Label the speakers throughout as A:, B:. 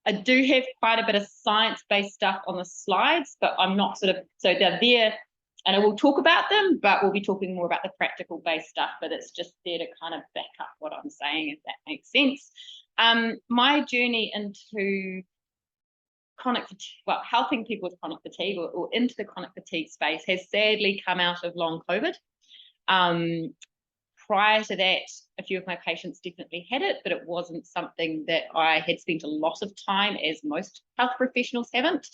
A: I do have quite a bit of science-based stuff on the slides, but I'm not so they're there, and I will talk about them, but we'll be talking more about the practical-based stuff, but it's just there to kind of back up what I'm saying, if that makes sense. My journey into chronic fatigue, well, helping people with chronic fatigue or into the chronic fatigue space has sadly come out of long COVID. Prior to that, a few of my patients definitely had it, but it wasn't something that I had spent a lot of time, as most health professionals haven't,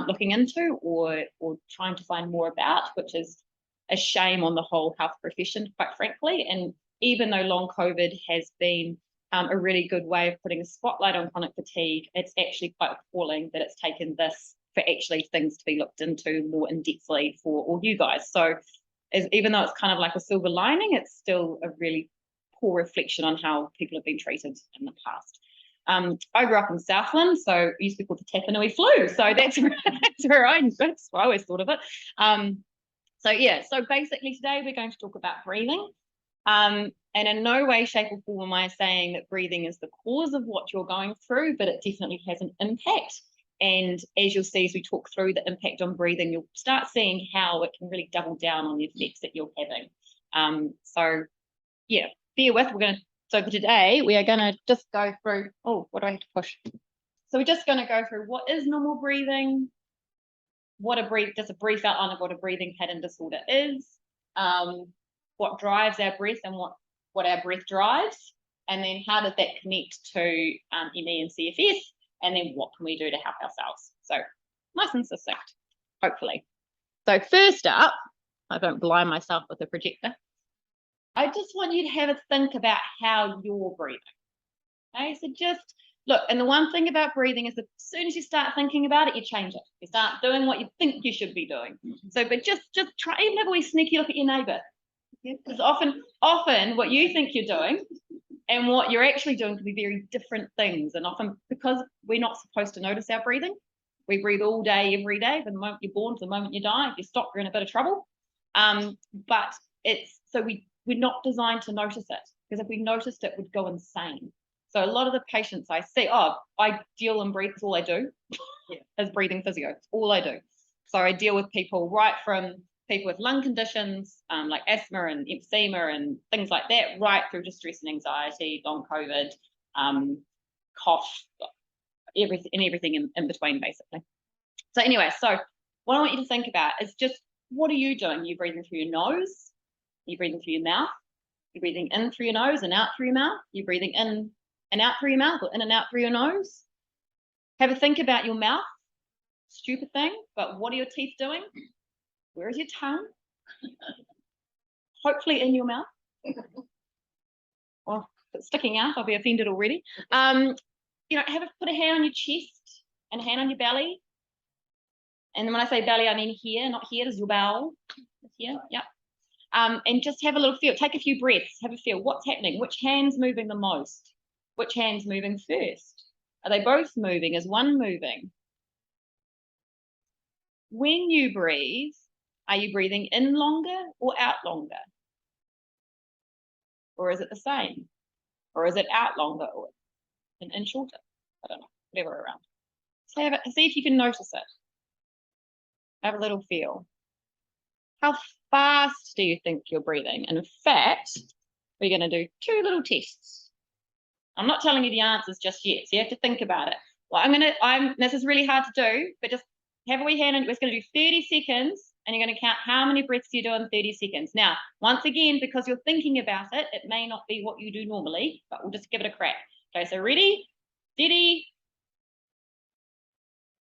A: looking into or trying to find more about, which is a shame on the whole health profession, quite frankly. And even though long COVID has been a really good way of putting a spotlight on chronic fatigue, it's actually quite appalling that it's taken this for actually things to be looked into more in-depthly for all you guys. So even though it's kind of like a silver lining, it's still a really poor reflection on how people have been treated in the past. I grew up in Southland, so it used to be called the Tapanui flu. So that's where I always thought of it. So basically today we're going to talk about breathing. And in no way, shape or form am I saying that breathing is the cause of what you're going through, but it definitely has an impact. And as you'll see as we talk through the impact on breathing, you'll start seeing how it can really double down on the effects that you're having. So yeah, bear with. So for today, we are going to just go through, what do I have to push? So we're just going to go through what is normal breathing, just a brief outline of what a breathing pattern disorder is, what drives our breath and what our breath drives, and then how does that connect to ME and CFS, and then what can we do to help ourselves? So nice and succinct, hopefully. So first up, I don't blind myself with a projector. I just want you to have a think about how you're breathing. Okay, so just look, and the one thing about breathing is that as soon as you start thinking about it, you change it. You start doing what you think you should be doing. So, but just try, even have a wee sneaky look at your neighbour. Because often what you think you're doing and what you're actually doing can be very different things. And often because we're not supposed to notice our breathing, we breathe all day, every day, from the moment you're born to the moment you die. If you stop, you're in a bit of trouble. But we're not designed to notice it, because if we noticed it, we'd go insane. So a lot of the patients I see, I deal and breathe, that's all I do, as breathing physio, it's all I do. So I deal with people right from people with lung conditions like asthma and emphysema and things like that, right through to stress and anxiety, long COVID, cough, everything in between, basically. So anyway, so what I want you to think about is just, what are you doing? Are you breathing through your nose? Are you breathing through your mouth? You're breathing in through your nose and out through your mouth? You're breathing in and out through your mouth, or in and out through your nose? Have a think about your mouth. Stupid thing, but what are your teeth doing? Where is your tongue? Hopefully in your mouth. Well, if it's sticking out, I'll be offended already. Put a hand on your chest and a hand on your belly. And when I say belly, I mean here, not here. Is your bowel. Here, yeah. And just have a little feel. Take a few breaths. Have a feel. What's happening? Which hand's moving the most? Which hand's moving first? Are they both moving? Is one moving? When you breathe, are you breathing in longer or out longer? Or is it the same? Or is it out longer or in shorter? I don't know, whatever around. So see if you can notice it. Have a little feel. How fast do you think you're breathing? And in fact, we're going to do 2 little tests. I'm not telling you the answers just yet, so you have to think about it. Well, this is really hard to do, but just have a wee hand, and we're going to do 30 seconds, and you're going to count how many breaths you do in 30 seconds. Now, once again, because you're thinking about it, it may not be what you do normally, but we'll just give it a crack. Okay, so ready, steady.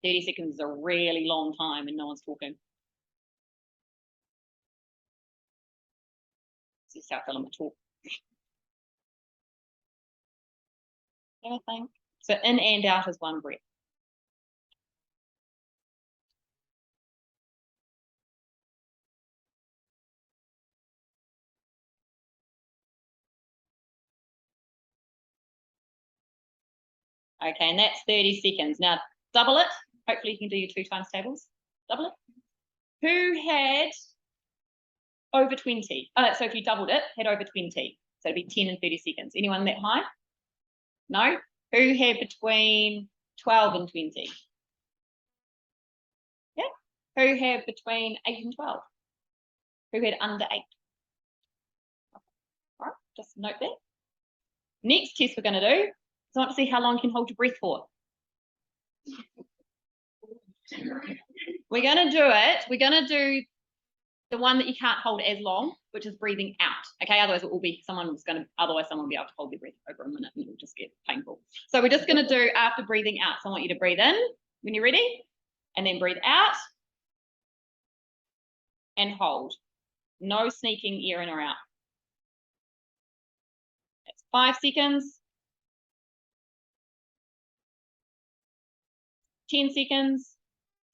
A: 30 seconds is a really long time and no one's talking. See South Element talk. Anything? So in and out is one breath. Okay, and that's 30 seconds. Now double it. Hopefully you can do your 2 times tables. Double it. Who had over 20? So if you doubled it, had over 20. So it'd be 10 and 30 seconds. Anyone that high? No? Who had between 12 and 20? Yeah. Who have between 8 and 12? Who had under 8? All right, just note that. Next test we're going to do is I want to see how long you can hold your breath for. We're going to do it. We're going to do the one that you can't hold as long, which is breathing out. Okay, otherwise it will be someone will be able to hold their breath over a minute and it'll just get painful. So we're just going to do after breathing out. So I want you to breathe in when you're ready, and then breathe out and hold. No sneaking air in or out. That's 5 seconds. 10 seconds.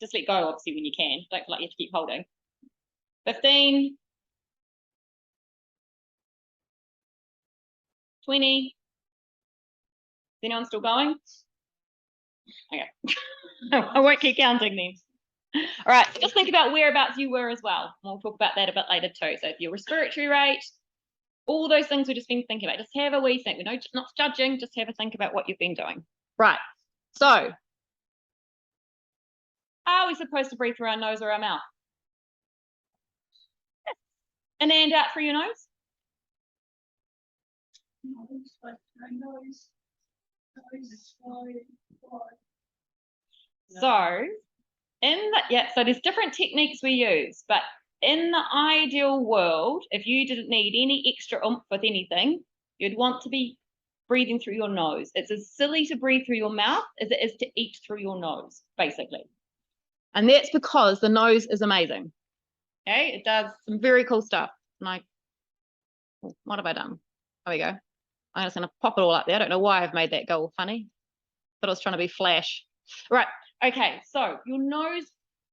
A: Just let go, obviously, when you can. Don't feel like you have to keep holding. 15. 20. Is anyone still going? Okay. I won't keep counting then. All right, just think about whereabouts you were as well. We'll talk about that a bit later too. So if your respiratory rate, all those things we've just been thinking about, just have a wee think. We're not judging, just have a think about what you've been doing. Right, so are we supposed to breathe through our nose or our mouth? In and out through your nose? So so there's different techniques we use, but in the ideal world, if you didn't need any extra oomph with anything, you'd want to be breathing through your nose. It's as silly to breathe through your mouth as it is to eat through your nose, basically. And that's because the nose is amazing. Okay, it does some very cool stuff. Like, what have I done? There we go. I'm just going to pop it all up there. I don't know why I've made that go all funny, but I was trying to be flash. Right, okay, so your nose,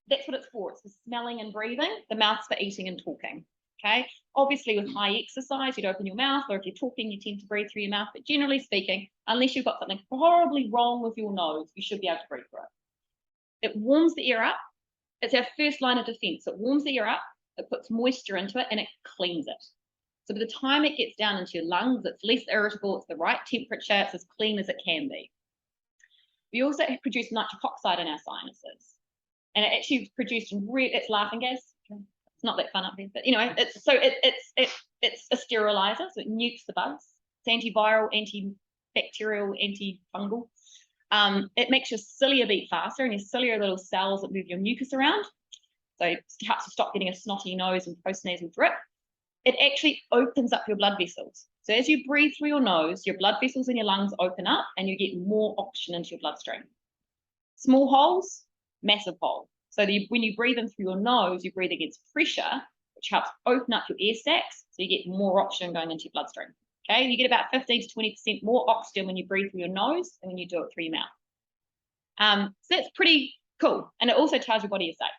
A: that's what it's for. It's for smelling and breathing. The mouth's for eating and talking, okay? Obviously, with high exercise, you'd open your mouth, or if you're talking, you tend to breathe through your mouth. But generally speaking, unless you've got something horribly wrong with your nose, you should be able to breathe through it. It warms the air up. It's our first line of defense. It warms the air up, it puts moisture into it, and it cleans it. So by the time it gets down into your lungs, it's less irritable, it's the right temperature, it's as clean as it can be. We also produce nitric oxide in our sinuses. And it actually produced it's laughing gas. It's not that fun up there, but anyway, it's a sterilizer, so it nukes the bugs. It's antiviral, antibacterial, antifungal. It makes your cilia beat faster, and your cilia are little cells that move your mucus around. So it helps you stop getting a snotty nose and postnasal drip. It actually opens up your blood vessels. So as you breathe through your nose, your blood vessels in your lungs open up and you get more oxygen into your bloodstream. Small holes, massive hole. So when you breathe in through your nose, you breathe against pressure, which helps open up your air sacs, so you get more oxygen going into your bloodstream. Okay, you get about 15 to 20% more oxygen when you breathe through your nose than when you do it through your mouth. So that's pretty cool, and it also tells your body you're safe.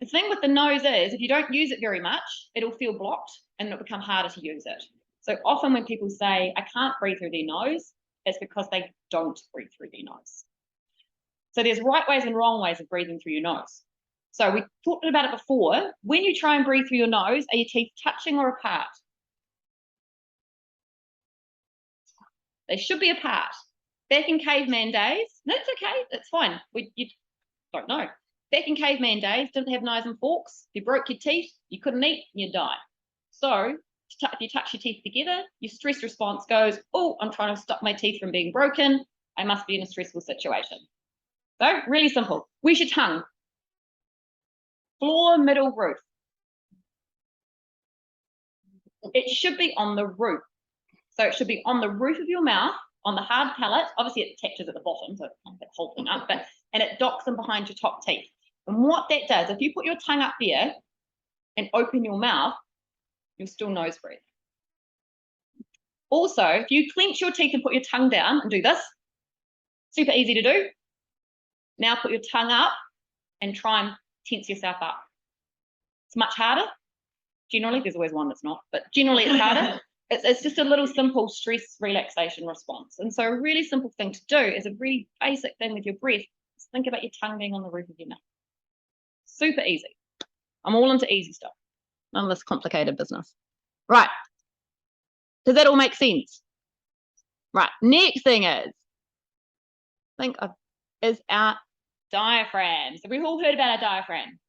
A: The thing with the nose is, if you don't use it very much, it'll feel blocked and it'll become harder to use it. So often when people say, I can't breathe through their nose, it's because they don't breathe through their nose. So there's right ways and wrong ways of breathing through your nose. So we talked about it before. When you try and breathe through your nose, are your teeth touching or apart? They should be apart. Back in caveman days, that's okay, that's fine. You don't know. Back in caveman days, didn't have knives and forks. If you broke your teeth, you couldn't eat, you'd die. So if you touch your teeth together, your stress response goes, oh, I'm trying to stop my teeth from being broken. I must be in a stressful situation. So really simple. Where's your tongue? Floor, middle, roof. It should be on the roof. So it should be on the roof of your mouth, on the hard palate. Obviously, it attaches at the bottom, so it's that whole thing up, and it docks them behind your top teeth. And what that does, if you put your tongue up there and open your mouth, you'll still nose breathe. Also, if you clench your teeth and put your tongue down and do this, super easy to do. Now put your tongue up and try and tense yourself up. It's much harder. Generally, there's always one that's not, but generally it's harder. It's just a little simple stress relaxation response. And so a really simple thing to do is a really basic thing with your breath. Just think about your tongue being on the roof of your mouth. Super easy. I'm all into easy stuff. None of this complicated business. Right. Does that all make sense? Right. Next thing is, I think I've is our diaphragm. So we've all heard about our diaphragm.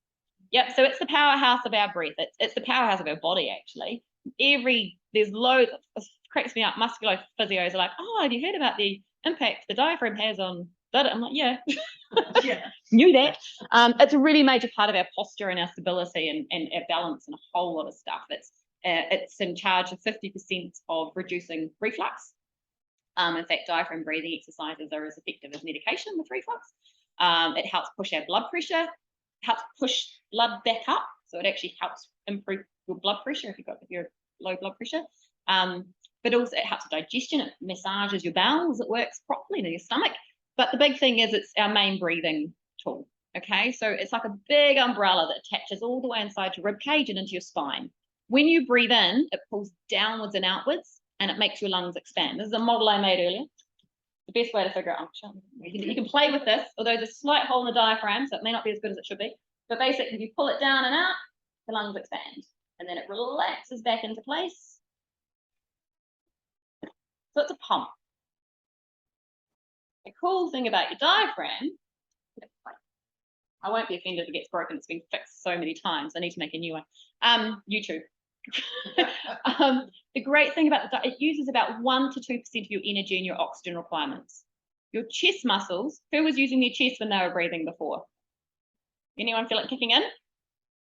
A: Yep, so it's the powerhouse of our breath. It's the powerhouse of our body, actually. There's loads, it cracks me up, musculo physios are like, oh, have you heard about the impact the diaphragm has on that? I'm like, yeah.
B: Yeah.
A: Knew that. It's a really major part of our posture and our stability and our balance and a whole lot of stuff. It's in charge of 50% of reducing reflux. In fact, diaphragm breathing exercises are as effective as medication with reflux. It helps push our blood pressure, helps push blood back up. So it actually helps improve your blood pressure if you're low blood pressure. But also it helps with digestion. It massages your bowels. It works properly in your stomach. But the big thing is it's our main breathing tool. Okay, so it's like a big umbrella that attaches all the way inside your rib cage and into your spine. When you breathe in, it pulls downwards and outwards, and it makes your lungs expand. This is a model I made earlier. The best way to figure out, you can play with this, although there's a slight hole in the diaphragm, so it may not be as good as it should be. But basically, if you pull it down and out, the lungs expand, and then it relaxes back into place. So it's a pump. The cool thing about your diaphragm, I won't be offended if it gets broken. It's been fixed so many times. I need to make a new one. YouTube. The great thing about it uses about 1 to 2% of your energy and your oxygen requirements. Your chest muscles, who was using their chest when they were breathing before? Anyone feel it kicking in?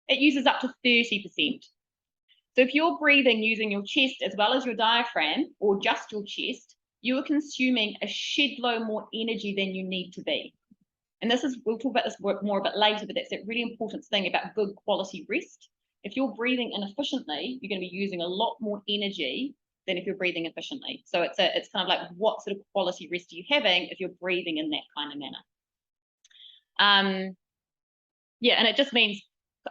A: It uses up to 30%. So if you're breathing using your chest as well as your diaphragm, or just your chest, you are consuming a shed load more energy than you need to be. And we'll talk about this more a bit later, but that's that really important thing about good quality rest. If you're breathing inefficiently, you're going to be using a lot more energy than if you're breathing efficiently. So it's kind of like, what sort of quality rest are you having if you're breathing in that kind of manner? Yeah, and it just means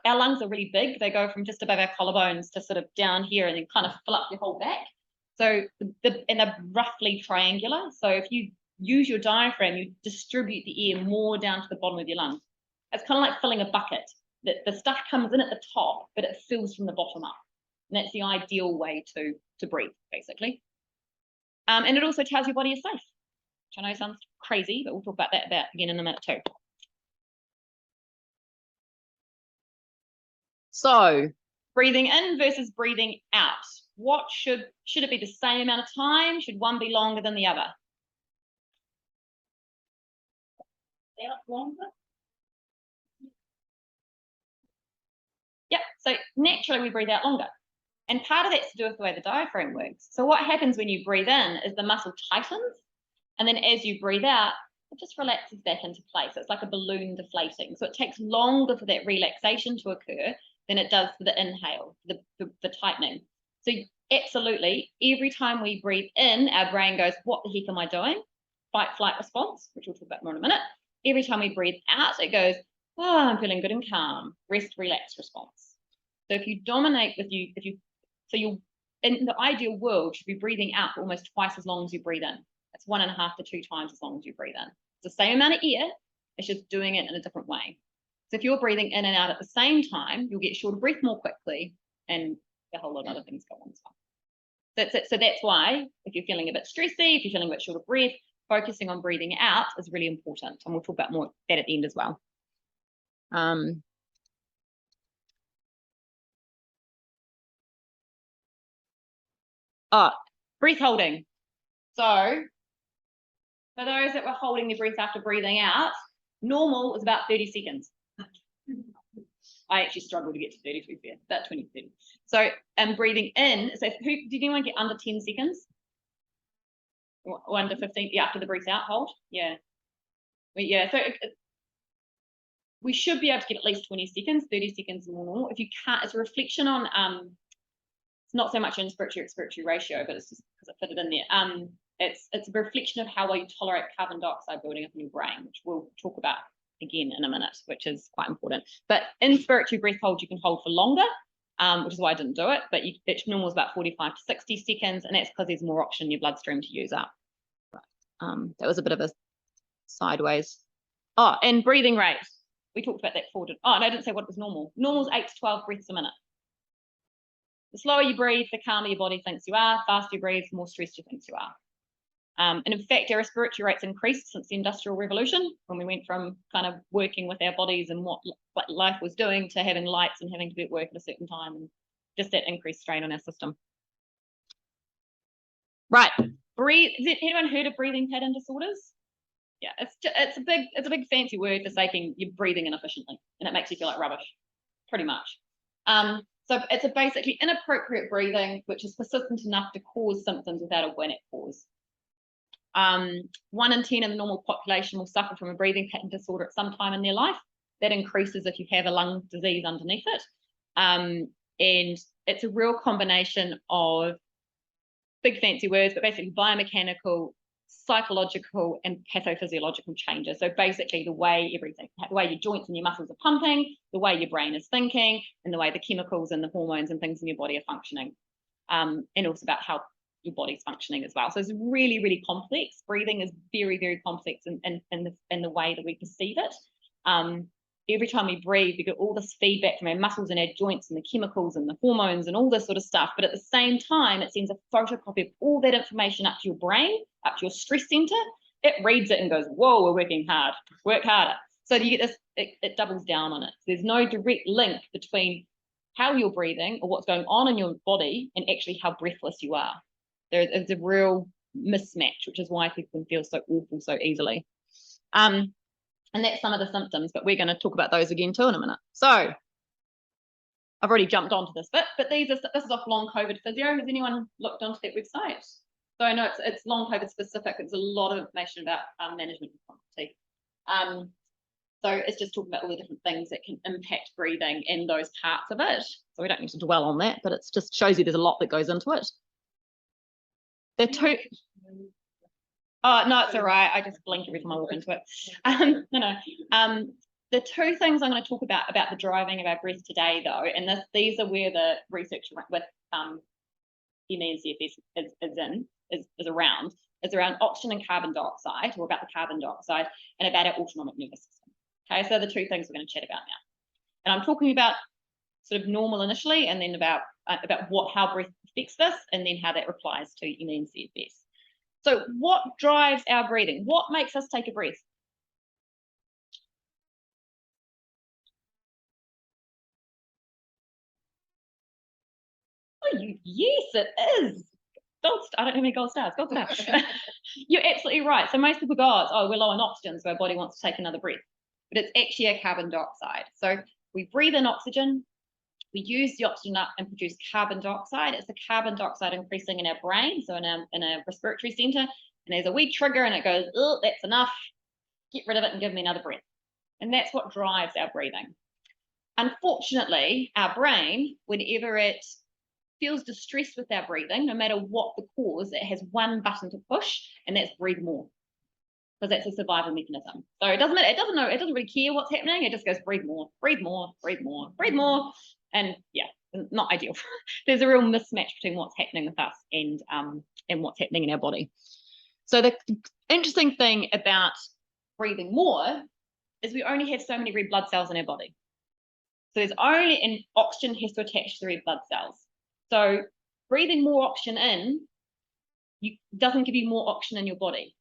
A: our lungs are really big. They go from just above our collarbones to sort of down here and then kind of fill up your whole back. So and they're roughly triangular. So if you use your diaphragm, you distribute the air more down to the bottom of your lungs. It's kind of like filling a bucket. The stuff comes in at the top, but it fills from the bottom up. And that's the ideal way to breathe, basically. And it also tells your body is safe, which I know sounds crazy, but we'll talk about that again in a minute too. So breathing in versus breathing out. What should it be the same amount of time? Should one be longer than the other? Longer? Yep, so naturally we breathe out longer. And part of that's to do with the way the diaphragm works. So what happens when you breathe in is the muscle tightens, and then as you breathe out, it just relaxes back into place. So it's like a balloon deflating. So it takes longer for that relaxation to occur than it does for the inhale, the tightening. So absolutely, every time we breathe in, our brain goes, what the heck am I doing? Fight, flight response, which we'll talk about more in a minute. Every time we breathe out, it goes, oh, I'm feeling good and calm. Rest, relax response. So if you dominate with so you in the ideal world should be breathing out for almost twice as long as you breathe in. It's 1.5 to 2 times as long as you breathe in. It's the same amount of air, it's just doing it in a different way. So if you're breathing in and out at the same time, you'll get shorter breath more quickly, and a whole lot of other things go on as well. That's it. So that's why if you're feeling a bit stressy, if you're feeling a bit short of breath, focusing on breathing out is really important. And we'll talk about more of that at the end as well. Breath holding. So for those that were holding their breath after breathing out, normal is about 30 seconds. I actually struggle to get to 30 to be fair, about 20 to 30. So breathing in, so did anyone get under 10 seconds? Or under 15? Yeah, after the breath out hold? Yeah. Yeah, so we should be able to get at least 20 seconds, 30 seconds normal. If you can't, it's a reflection on, it's not so much inspiratory expiratory ratio, but it's just because I put it in there. It's a reflection of how well you tolerate carbon dioxide building up in your brain, which we'll talk about again in a minute, which is quite important. But inspiratory breath hold, you can hold for longer, which is why I didn't do it, but it's normal is about 45 to 60 seconds, and that's because there's more oxygen in your bloodstream to use up. That was a bit of a sideways. Oh, and breathing rate. We talked about that before. Oh, and I didn't say what was normal. Normal is 8 to 12 breaths a minute. The slower you breathe, the calmer your body thinks you are. Faster you breathe, the more stressed you think you are. And in fact, our respiratory rates increased since the Industrial Revolution, when we went from kind of working with our bodies and what life was doing to having lights and having to be at work at a certain time, and just that increased strain on our system. Right, has anyone heard of breathing pattern disorders? Yeah, it's a big fancy word for saying you're breathing inefficiently, and it makes you feel like rubbish, pretty much. So it's basically inappropriate breathing, which is persistent enough to cause symptoms without a WINET cause. 1 in 10 in the normal population will suffer from a breathing pattern disorder at some time in their life. That increases if you have a lung disease underneath it. And it's a real combination of big fancy words, but basically biomechanical, psychological, and pathophysiological changes. So basically the way your joints and your muscles are pumping, the way your brain is thinking, and the way the chemicals and the hormones and things in your body are functioning. And also about how your body's functioning as well. So it's really, really complex. Breathing is very, very complex in the way that we perceive it. Every time we breathe, we get all this feedback from our muscles and our joints and the chemicals and the hormones and all this sort of stuff. But at the same time, it sends a photocopy of all that information up to your brain, up to your stress center. It reads it and goes, whoa, we're working hard, work harder. So you get this, it doubles down on it. There's no direct link between how you're breathing or what's going on in your body and actually how breathless you are. There's a real mismatch, which is why people can feel so awful so easily. And that's some of the symptoms, but we're going to talk about those again too in a minute. So I've already jumped onto this bit, but this is off long COVID physio. Has anyone looked onto that website? So I know it's long COVID specific. It's a lot of information about management of fatigue. So it's just talking about all the different things that can impact breathing and those parts of it. So we don't need to dwell on that, but it just shows you there's a lot that goes into it. The two. Oh, no, it's all right. I just blink every time I walk into it. The two things I'm going to talk about the driving of our breath today, though, and these are where the research with MECFS is around oxygen and carbon dioxide, or about the carbon dioxide, and about our autonomic nervous system. Okay, so the two things we're going to chat about now. And I'm talking about sort of normal initially, and then about how breath affects this, and then how that applies to MECFS. So what drives our breathing? What makes us take a breath? Oh, yes, it is. I don't have any gold stars. Gold stars. You're absolutely right. So most people go, oh, we're low on oxygen, so our body wants to take another breath. But it's actually a carbon dioxide. So we breathe in oxygen, we use the oxygen up and produce carbon dioxide. It's the carbon dioxide increasing in our brain, so in a respiratory center. And there's a wee trigger and it goes, oh, that's enough. Get rid of it and give me another breath. And that's what drives our breathing. Unfortunately, our brain, whenever it feels distressed with our breathing, no matter what the cause, it has one button to push, and that's breathe more. Because that's a survival mechanism. So it doesn't really care what's happening. It just goes breathe more, breathe more, breathe more, breathe more. And yeah, not ideal. There's a real mismatch between what's happening with us and what's happening in our body. So the interesting thing about breathing more is we only have so many red blood cells in our body. So and oxygen has to attach to the red blood cells. So breathing more oxygen in doesn't give you more oxygen in your body.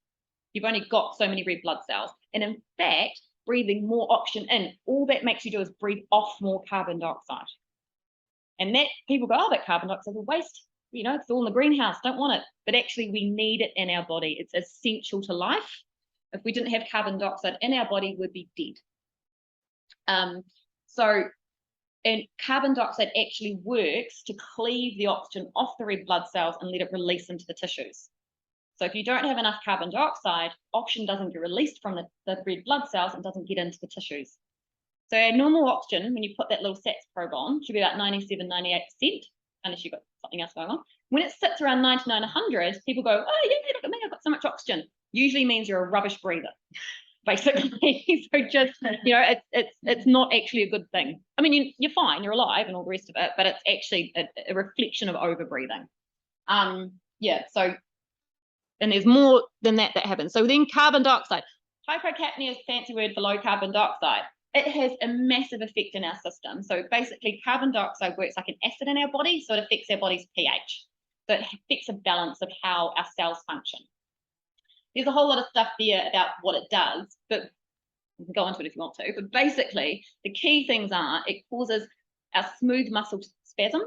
A: You've only got so many red blood cells. And in fact, breathing more oxygen in, all that makes you do is breathe off more carbon dioxide. And that people go, oh, that carbon dioxide is a waste. It's all in the greenhouse, don't want it. But actually, we need it in our body. It's essential to life. If we didn't have carbon dioxide in our body, we'd be dead. And carbon dioxide actually works to cleave the oxygen off the red blood cells and let it release into the tissues. So if you don't have enough carbon dioxide, oxygen doesn't get released from the red blood cells and doesn't get into the tissues. So our normal oxygen, when you put that little SATS probe on, should be about 97, 98%, unless you've got something else going on. When it sits around 99, 100, people go, oh, yeah, look at me, I've got so much oxygen. Usually means you're a rubbish breather, basically. So just, it's not actually a good thing. I mean, you're fine, you're alive and all the rest of it, but it's actually a reflection of over-breathing. And there's more than that happens. So then carbon dioxide. Hypocapnia is a fancy word for low carbon dioxide. It has a massive effect in our system. So basically, carbon dioxide works like an acid in our body, so it affects our body's pH. So it affects a balance of how our cells function. there's a whole lot of stuff there about what it does, but you can go into it if you want to. But basically, the key things are it causes a smooth muscle spasm.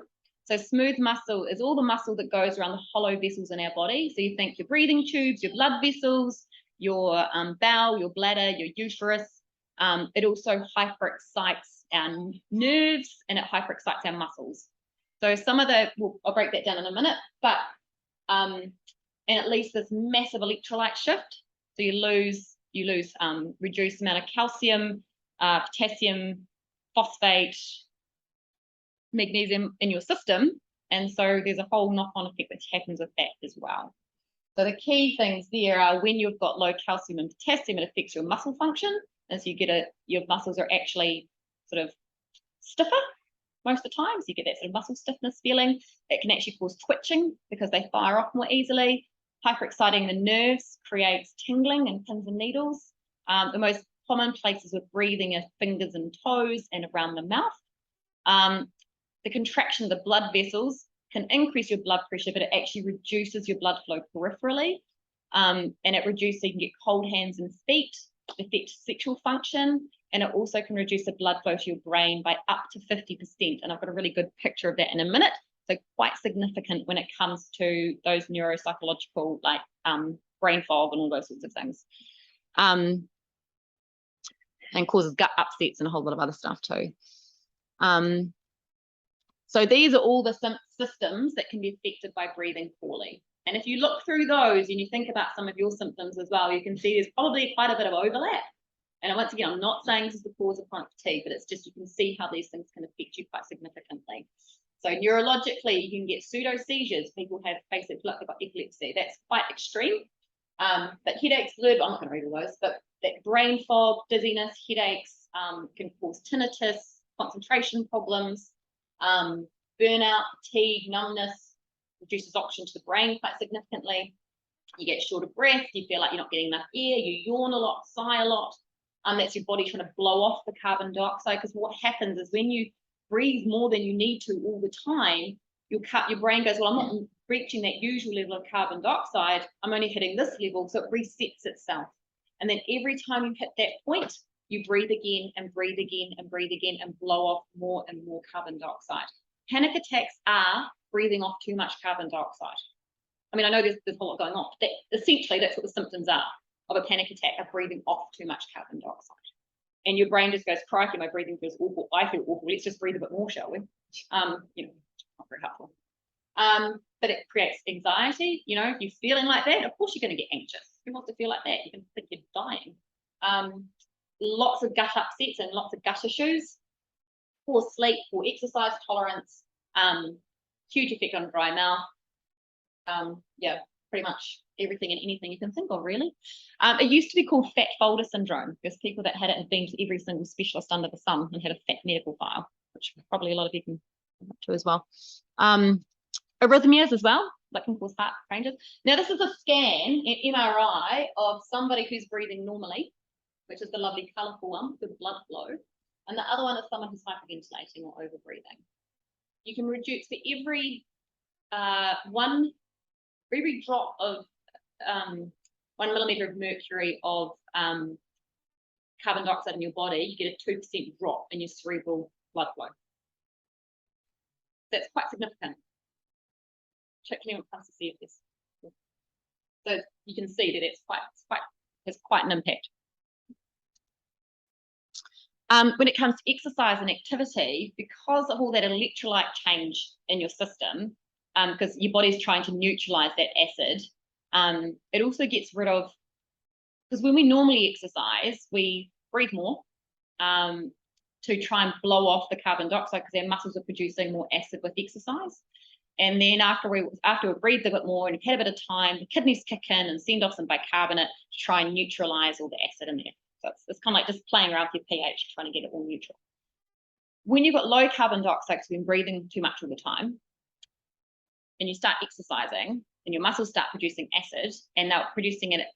A: So smooth muscle is all the muscle that goes around the hollow vessels in our body. So you think your breathing tubes, your blood vessels, your bowel, your bladder, your uterus. It also hyperexcites our nerves and it hyperexcites our muscles. So some of the, I'll break that down in a minute, but and it leads to this massive electrolyte shift. So you lose reduced amount of calcium, potassium, phosphate, magnesium in your system, and so there's a whole knock-on effect that happens with that as well. So the key things there are when you've got low calcium and potassium, it affects your muscle function, and so you get your muscles are actually sort of stiffer most of the time, so you get that sort of muscle stiffness feeling. It can actually cause twitching because they fire off more easily. Hyperexciting the nerves creates tingling and pins and needles. The most common places with breathing are fingers and toes and around the mouth. The contraction of the blood vessels can increase your blood pressure, but it actually reduces your blood flow peripherally. And it reduces, you can get cold hands and feet, affects sexual function, and it also can reduce the blood flow to your brain by up to 50%. And I've got a really good picture of that in a minute. So quite significant when it comes to those neuropsychological, like brain fog and all those sorts of things. And causes gut upsets and a whole lot of other stuff too. So these are all the systems that can be affected by breathing poorly. And if you look through those and you think about some of your symptoms as well, you can see there's probably quite a bit of overlap. And once again, I'm not saying this is the cause of chronic fatigue, but it's just you can see how these things can affect you quite significantly. So neurologically, you can get pseudo seizures. People have basically like they've got epilepsy. That's quite extreme. But headaches, I'm not going to read all those, but that brain fog, dizziness, headaches can cause tinnitus, concentration problems, burnout, fatigue, numbness, reduces oxygen to the brain quite significantly. You get short of breath, you feel like you're not getting enough air, you yawn a lot, sigh a lot. That's your body trying to blow off the carbon dioxide, because what happens is when you breathe more than you need to all the time, your brain goes, well, I'm not reaching that usual level of carbon dioxide, I'm only hitting this level, so it resets itself. And then every time you hit that point, you breathe again and breathe again and breathe again and blow off more and more carbon dioxide. Panic attacks are breathing off too much carbon dioxide. I mean, I know there's a whole lot going on, but essentially that's what the symptoms are of a panic attack, are breathing off too much carbon dioxide. And your brain just goes, crikey, my breathing feels awful, I feel awful, let's just breathe a bit more, shall we? You know, not very helpful. But it creates anxiety. You know, if you're feeling like that, of course you're going to get anxious. Who wants to feel like that? You can think you're dying. Lots of gut upsets and lots of gut issues. Poor sleep, poor exercise tolerance, huge effect on dry mouth. Yeah, pretty much everything and anything you can think of, really. It used to be called fat folder syndrome, because people that had it had been to every single specialist under the sun and had a fat medical file, which probably a lot of you can come up to as well. Arrhythmias as well, that can cause heart changes. Now, this is a scan, an MRI of somebody who's breathing normally, which is the lovely colourful one, good blood flow. And the other one is someone who's hyperventilating or overbreathing. You can reduce for every drop of 1 millimeter of mercury of carbon dioxide in your body, you get a 2% drop in your cerebral blood flow. That's quite significant. Particularly when it comes to CFS. So you can see that it's has quite an impact. When it comes to exercise and activity, because of all that electrolyte change in your system, because your body's trying to neutralize that acid, it also gets rid of, because when we normally exercise, we breathe more to try and blow off the carbon dioxide, because our muscles are producing more acid with exercise. And then after we breathed a bit more and had a bit of time, the kidneys kick in and send off some bicarbonate to try and neutralize all the acid in there. So it's kind of like just playing around with your pH, trying to get it all neutral. When you've got low carbon dioxide, because you've been breathing too much all the time, and you start exercising, and your muscles start producing acid, and they're producing it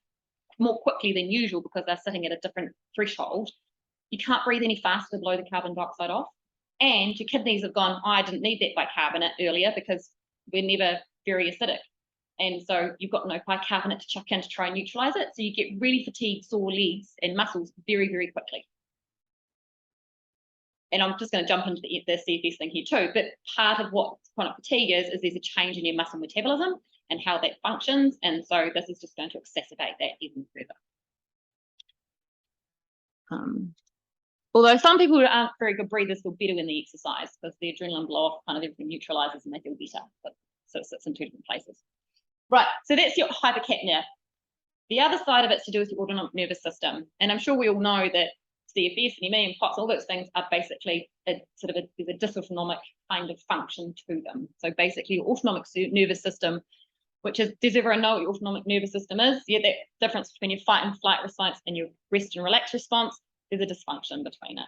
A: more quickly than usual because they're sitting at a different threshold, you can't breathe any faster to blow the carbon dioxide off. And your kidneys have gone, oh, I didn't need that bicarbonate earlier because we're never very acidic. And so you've got no bicarbonate to chuck in to try and neutralize it. So you get really fatigued, sore legs and muscles very, very quickly. And I'm just going to jump into the CFS thing here too, but part of what chronic fatigue is there's a change in your muscle metabolism and how that functions. And so this is just going to exacerbate that even further. Although some people who aren't very good breathers feel better when they exercise because the adrenaline blow off, kind of everything neutralizes and they feel better. But, so it sits in two different places. Right, so that's your hypocapnia. The other side of it's to do with the autonomic nervous system. And I'm sure we all know that CFS and ME and POTS, all those things are basically there's a dysautonomic kind of function to them. So basically your autonomic nervous system, which is, does everyone know what your autonomic nervous system is? Yeah, that difference between your fight and flight response and your rest and relax response, there's a dysfunction between it.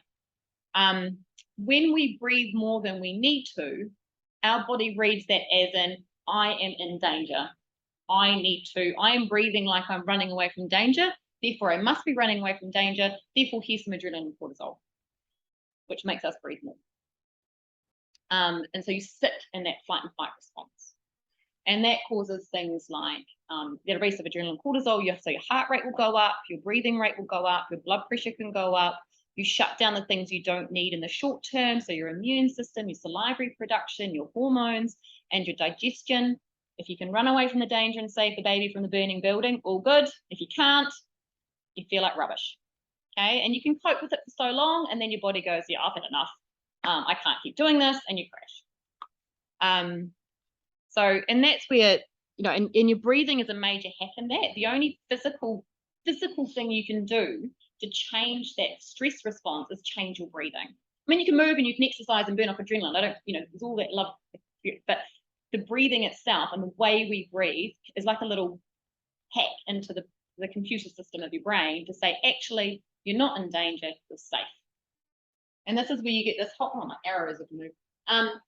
A: When we breathe more than we need to, our body reads that as in, I am in danger. I am breathing like I'm running away from danger. Therefore, I must be running away from danger. Therefore, here's some adrenaline and cortisol, which makes us breathe more. And so you sit in that flight and fight response. And that causes things like the release of adrenaline and cortisol. So your heart rate will go up, your breathing rate will go up, your blood pressure can go up. You shut down the things you don't need in the short term. So your immune system, your salivary production, your hormones, and your digestion. If you can run away from the danger and save the baby from the burning building, all good. If you can't, you feel like rubbish. Okay, and you can cope with it for so long, and then your body goes, yeah, I've had enough. I can't keep doing this, and you crash. So, and that's where, you know, and your breathing is a major hack in that. The only physical thing you can do to change that stress response is change your breathing. I mean, you can move and you can exercise and burn off adrenaline. I don't, you know, there's all that love, but the breathing itself and the way we breathe is like a little hack into the computer system of your brain to say, actually, you're not in danger, you're safe. And this is where you get this hot, oh, my arrow is a move.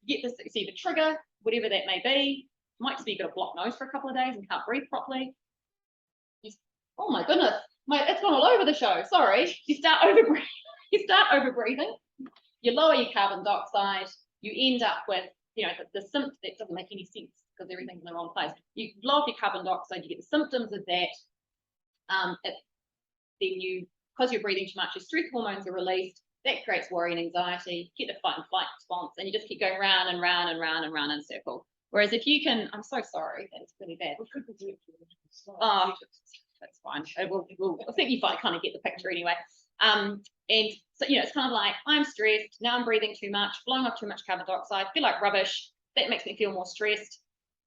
A: Get this, see the trigger, whatever that may be. Might just be you've got a blocked nose for a couple of days and can't breathe properly. Oh my goodness, it's gone all over the show. Sorry. You start over breathing. You lower your carbon dioxide. You end up with, you know, the symptoms. That doesn't make any sense because everything's in the wrong place. You blow off your carbon dioxide. You get the symptoms of that. Then because you're breathing too much, your stress hormones are released. That creates worry and anxiety. You get the fight and flight response, and you just keep going round and round and round and round in a circle. Whereas if you can, I'm so sorry, that's really bad. Oh, that's fine. I think you kind of get the picture anyway. And so, you know, it's kind of like, I'm stressed, now I'm breathing too much, blowing off too much carbon dioxide, feel like rubbish, that makes me feel more stressed.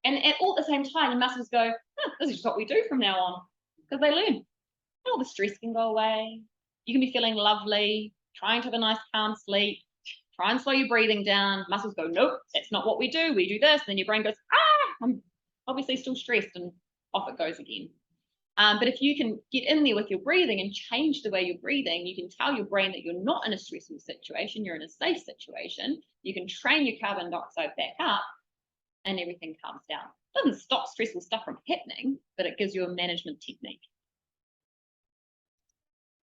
A: And all at the same time, your muscles go, oh, this is just what we do from now on, because they learn. All the stress can go away. You can be feeling lovely, trying to have a nice calm sleep, try and slow your breathing down. Muscles go, nope, that's not what we do. We do this. And then your brain goes, I'm obviously still stressed, and off it goes again. But if you can get in there with your breathing and change the way you're breathing, you can tell your brain that you're not in a stressful situation, you're in a safe situation. You can train your carbon dioxide back up and everything calms down. It doesn't stop stressful stuff from happening, but it gives you a management technique.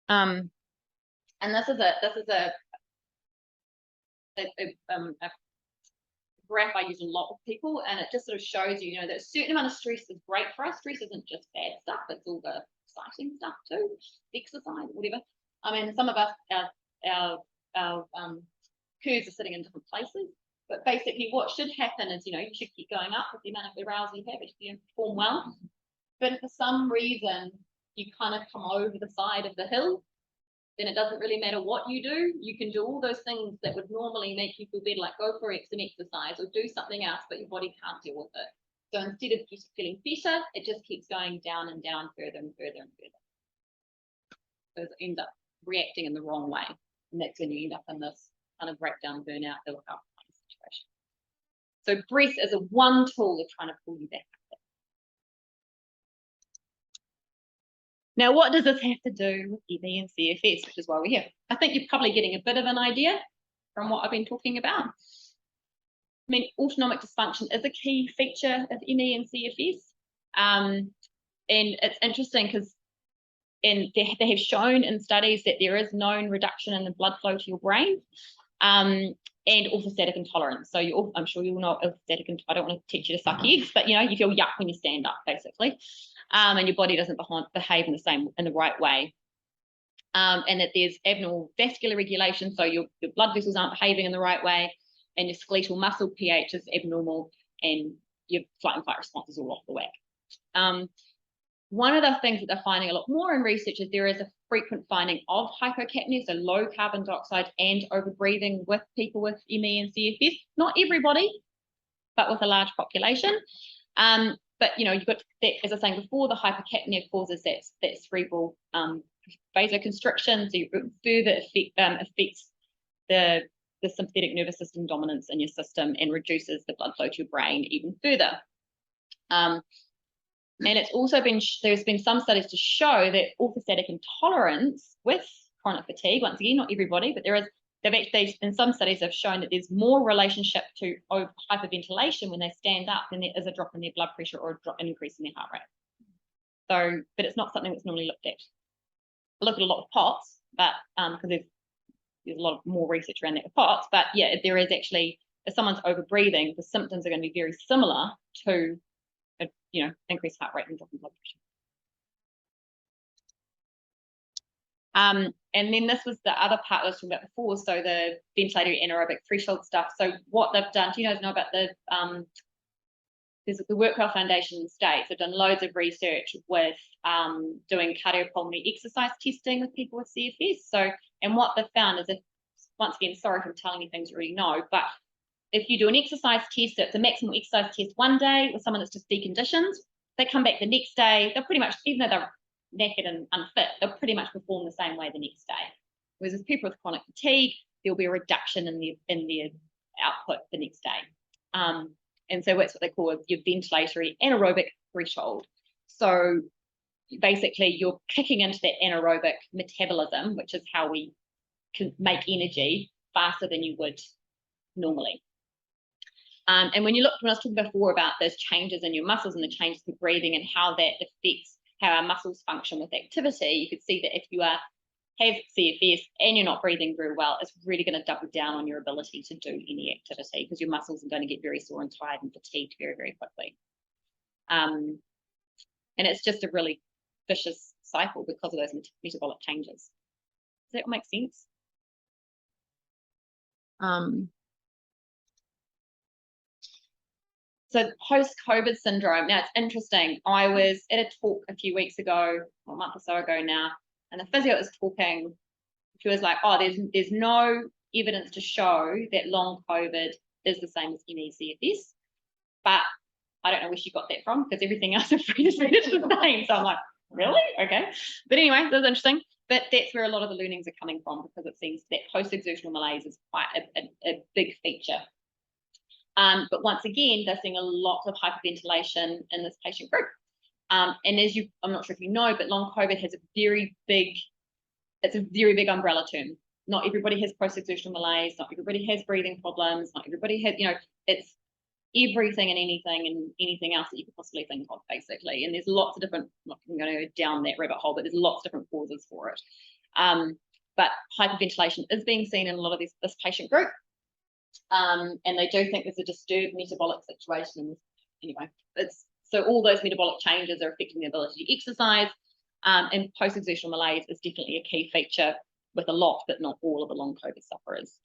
A: And this is a graph I use a lot with people, and it just sort of shows you, you know, that a certain amount of stress is great for us. Stress isn't just bad stuff; it's all the exciting stuff too, exercise, whatever. I mean, some of us, our curves are sitting in different places, but basically, what should happen is, you know, you should keep going up with the amount of arousal you have if you perform well. But if for some reason you kind of come over the side of the hill, then it doesn't really matter what you do. You can do all those things that would normally make you feel better, like go for some exercise or do something else, but your body can't deal with it. So instead of just feeling better, it just keeps going down and down, further and further and further. So it ends up reacting in the wrong way. And that's when you end up in this kind of breakdown, burnout, ill health kind of situation. So breath is a one tool of trying to pull you back. Now, what does this have to do with ME and CFS, which is why we're here? I think you're probably getting a bit of an idea from what I've been talking about. I mean, autonomic dysfunction is a key feature of ME and CFS. And it's interesting because they have shown in studies that there is known reduction in the blood flow to your brain. And and orthostatic intolerance. So I'm sure you all know orthostatic. I don't want to teach you to suck eggs, but you feel yuck when you stand up, basically, and your body doesn't behave in the right way. And that there's abnormal vascular regulation, so your blood vessels aren't behaving in the right way, and your skeletal muscle pH is abnormal, and your flight and fight response is all off the whack. One of the things that they're finding a lot more in research is there is a frequent finding of hypocapnia, so low carbon dioxide and overbreathing with people with ME and CFS. Not everybody, but with a large population. But you've got that, as I was saying before, the hypocapnia causes that cerebral vasoconstriction, so it further affects the sympathetic nervous system dominance in your system and reduces the blood flow to your brain even further. And it's also there's been some studies to show that orthostatic intolerance with chronic fatigue, once again, not everybody, but they've actually, in some studies, have shown that there's more relationship to hyperventilation when they stand up than there is a drop in their blood pressure or an increase in their heart rate. So, but it's not something that's normally looked at. I look at a lot of POTS, but because there's a lot of more research around that with POTS, but yeah, there is actually, if someone's overbreathing, the symptoms are going to be very similar to increased heart rate and drop in blood pressure. And then this was the other part I was talking about before, so the ventilatory anaerobic threshold stuff. So what they've done, do you guys know about there's the Workwell Foundation in the States. They've done loads of research with doing cardiopulmonary exercise testing with people with CFS. So, and what they've found is, once again, sorry if I'm telling you things you already know, but if you do an exercise test, it's a maximum exercise test one day with someone that's just deconditioned, they come back the next day, they'll pretty much, even though they're knackered and unfit, they'll pretty much perform the same way the next day. Whereas with people with chronic fatigue, there'll be a reduction in their output the next day. And so that's what they call your ventilatory anaerobic threshold. So basically you're kicking into that anaerobic metabolism, which is how we can make energy faster than you would normally. And when I was talking before about those changes in your muscles and the changes in breathing and how that affects how our muscles function with activity, you could see that if you have CFS and you're not breathing very well, it's really going to double down on your ability to do any activity because your muscles are going to get very sore and tired and fatigued very, very quickly. And it's just a really vicious cycle because of those metabolic changes. Does that make sense? So post-COVID syndrome. Now, it's interesting. I was at a talk a few weeks ago, or a month or so ago now, and the physio was talking. She was like, oh, there's no evidence to show that long COVID is the same as ME/CFS. But I don't know where she got that from because everything else is pretty the same. So I'm like, really? Okay. But anyway, that's interesting. But that's where a lot of the learnings are coming from because it seems that post-exertional malaise is quite a big feature. But once again, they're seeing a lot of hyperventilation in this patient group. And I'm not sure if you know, but long COVID has a very big umbrella term. Not everybody has post-exertional malaise, not everybody has breathing problems, not everybody has, it's everything and anything else that you could possibly think of, basically. And there's lots of different, I'm not going to go down that rabbit hole, but there's lots of different causes for it. But hyperventilation is being seen in a lot of this patient group. And they do think there's a disturbed metabolic situation. Anyway, so all those metabolic changes are affecting the ability to exercise. And post-exertional malaise is definitely a key feature with a lot, but not all of the long COVID sufferers.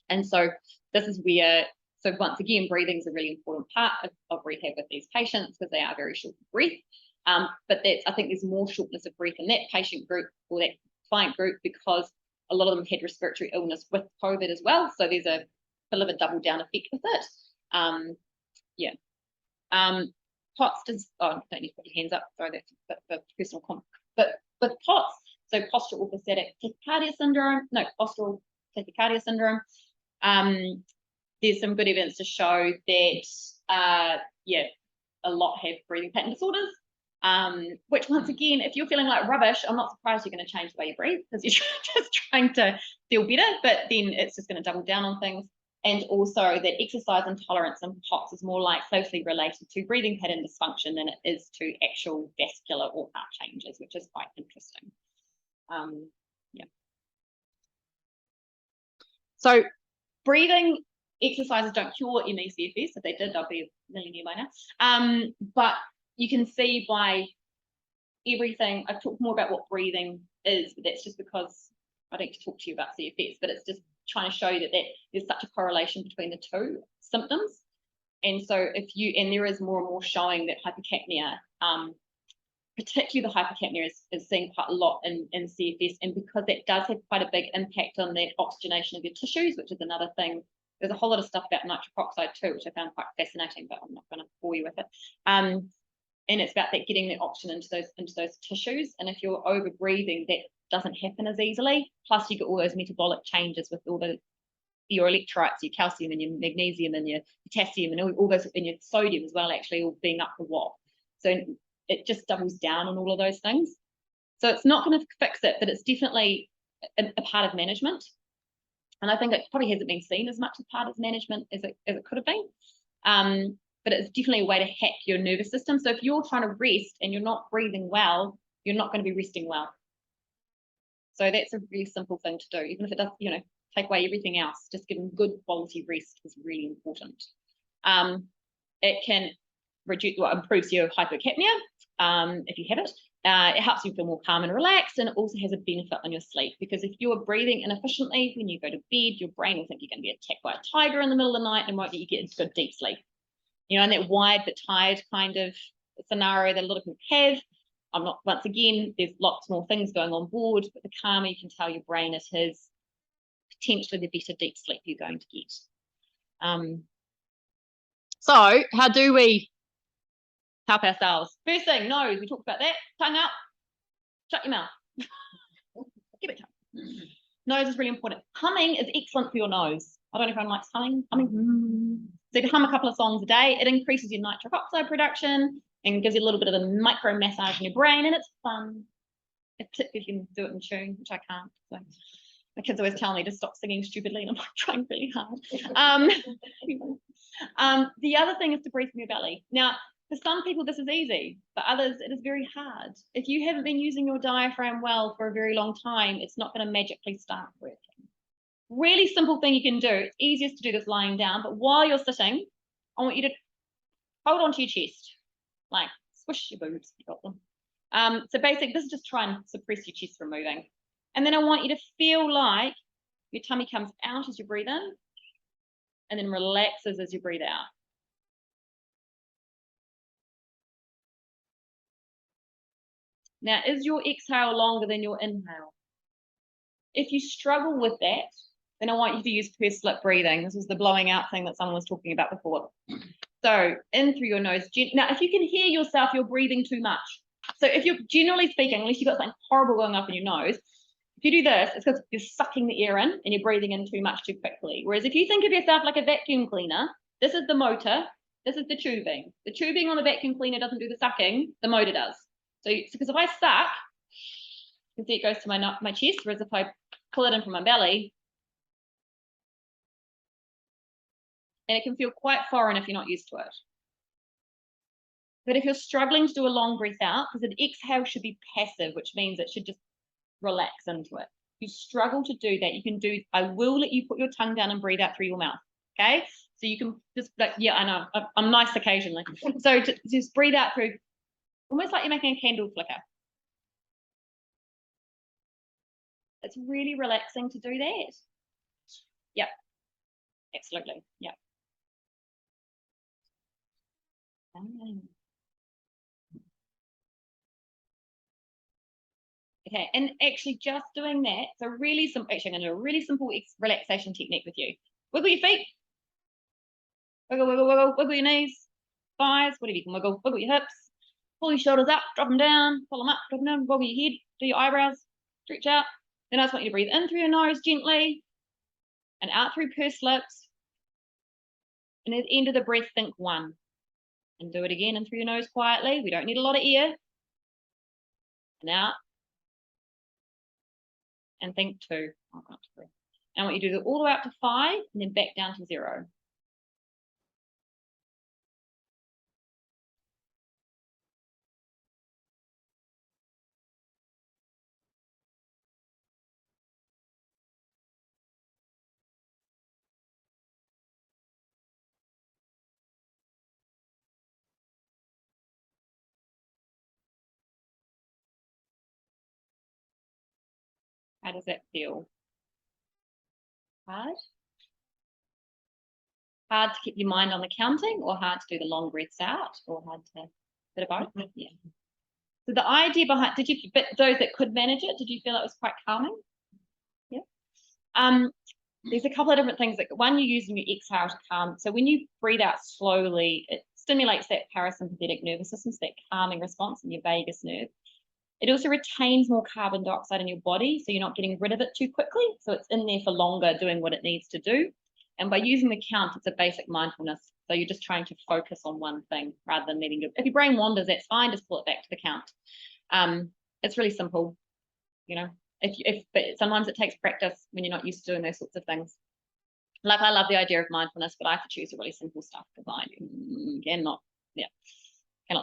A: And so this is where, so once again, breathing is a really important part of rehab with these patients because they are very short of breath. But I think there's more shortness of breath in that patient group or that client group because a lot of them had respiratory illness with COVID as well. So there's a bit of a double down effect with it. POTS does, don't need to put your hands up. Sorry, that's for personal comment. But with POTS, so postural orthostatic tachycardia syndrome, postural tachycardia syndrome, there's some good evidence to show that, a lot have breathing pattern disorders. Which once again, if you're feeling like rubbish, I'm not surprised you're going to change the way you breathe because you're just trying to feel better, but then it's just going to double down on things. And also that exercise intolerance and POTS is more like closely related to breathing pattern dysfunction than it is to actual vascular or heart changes, which is quite interesting. So breathing exercises don't cure MECFS. If they did, they'll be a millionaire by now. But you can see by everything, I've talked more about what breathing is, but that's just because I don't talk to you about CFS, but it's just trying to show you that there's such a correlation between the two symptoms. And so and there is more and more showing that hypocapnia, particularly the hypocapnia is seen quite a lot in CFS, and because that does have quite a big impact on the oxygenation of your tissues, which is another thing. There's a whole lot of stuff about nitric oxide too, which I found quite fascinating, but I'm not going to bore you with it. And it's about that getting the oxygen into those tissues. And if you're over breathing, that doesn't happen as easily. Plus, you get all those metabolic changes with all your electrolytes, your calcium and your magnesium and your potassium and all those, and your sodium as well, actually all being up for what. So it just doubles down on all of those things. So it's not going to fix it, but it's definitely a part of management. And I think it probably hasn't been seen as much as part of management as it could have been. But it's definitely a way to hack your nervous system. So if you're trying to rest and you're not breathing well, you're not going to be resting well. So that's a really simple thing to do, even if it does, take away everything else. Just giving good quality rest is really important. It can improves your hypocapnia if you have it. It helps you feel more calm and relaxed, and it also has a benefit on your sleep, because if you're breathing inefficiently when you go to bed, your brain will think you're going to be attacked by a tiger in the middle of the night and won't let you get into good deep sleep. And that wide but tired kind of scenario that a lot of people have. Once again, there's lots more things going on board, but the calmer you can tell your brain it is, potentially the better deep sleep you're going to get. So how do we help ourselves? First thing, nose, we talked about that. Tongue out, shut your mouth. Give it time. Nose is really important. Humming is excellent for your nose. I don't know if anyone likes humming. So if you hum a couple of songs a day, it increases your nitric oxide production and gives you a little bit of a micro massage in your brain, and it's fun. Particularly if you can do it in tune, which I can't. So my kids always tell me to stop singing stupidly, and I'm like trying really hard. The other thing is to breathe from your belly. Now, for some people, this is easy. For others, it is very hard. If you haven't been using your diaphragm well for a very long time, it's not going to magically start working. Really simple thing you can do. It's easiest to do this lying down, but while you're sitting, I want you to hold onto your chest, like squish your boobs, you got them. So basically, this is just try and suppress your chest from moving. And then I want you to feel like your tummy comes out as you breathe in, and then relaxes as you breathe out. Now, is your exhale longer than your inhale? If you struggle with that, then I want you to use pursed lip breathing. This is the blowing out thing that someone was talking about before. So in through your nose. Now, if you can hear yourself, you're breathing too much. So if you're generally speaking, unless you've got something horrible going up in your nose, if you do this, it's because you're sucking the air in and you're breathing in too much too quickly. Whereas if you think of yourself like a vacuum cleaner, this is the motor, this is the tubing. The tubing on the vacuum cleaner doesn't do the sucking, the motor does. So because if I suck, you can see it goes to my chest, whereas if I pull it in from my belly, and it can feel quite foreign if you're not used to it. But if you're struggling to do a long breath out, because an exhale should be passive, which means it should just relax into it. If you struggle to do that, you can do, I will let you put your tongue down and breathe out through your mouth. Okay? So you can just, like, yeah, I know, I'm nice occasionally. So just breathe out through, almost like you're making a candle flicker. It's really relaxing to do that. Yep. Absolutely. Yep. Okay, and actually just doing that, so really simple, actually I'm going to do a really simple relaxation technique with you. Wiggle your feet. Wiggle, wiggle, wiggle, wiggle your knees, thighs, whatever you can wiggle. Wiggle your hips. Pull your shoulders up, drop them down, pull them up, drop them down, wiggle your head, do your eyebrows, stretch out. Then I just want you to breathe in through your nose gently and out through pursed lips. And at the end of the breath, think 1. And do it again in through your nose quietly. We don't need a lot of air. And out. And think 2. Oh, God, 3. And I want you to do that all the way up to 5 and then back down to 0. How does that feel? Hard? Hard to keep your mind on the counting, or hard to do the long breaths out, or hard to bit of both? Yeah. So the idea behind, but those that could manage it, did you feel it was quite calming? Yeah. There's a couple of different things. That one, you use when you exhale to calm. So when you breathe out slowly, it stimulates that parasympathetic nervous system, so that calming response in your vagus nerve. It also retains more carbon dioxide in your body, so you're not getting rid of it too quickly. So it's in there for longer, doing what it needs to do. And by using the count, it's a basic mindfulness. So you're just trying to focus on one thing rather than letting it. If your brain wanders, that's fine. Just pull it back to the count. It's really simple, you know. But sometimes it takes practice when you're not used to doing those sorts of things. Like, I love the idea of mindfulness, but I have to choose the really simple stuff because I cannot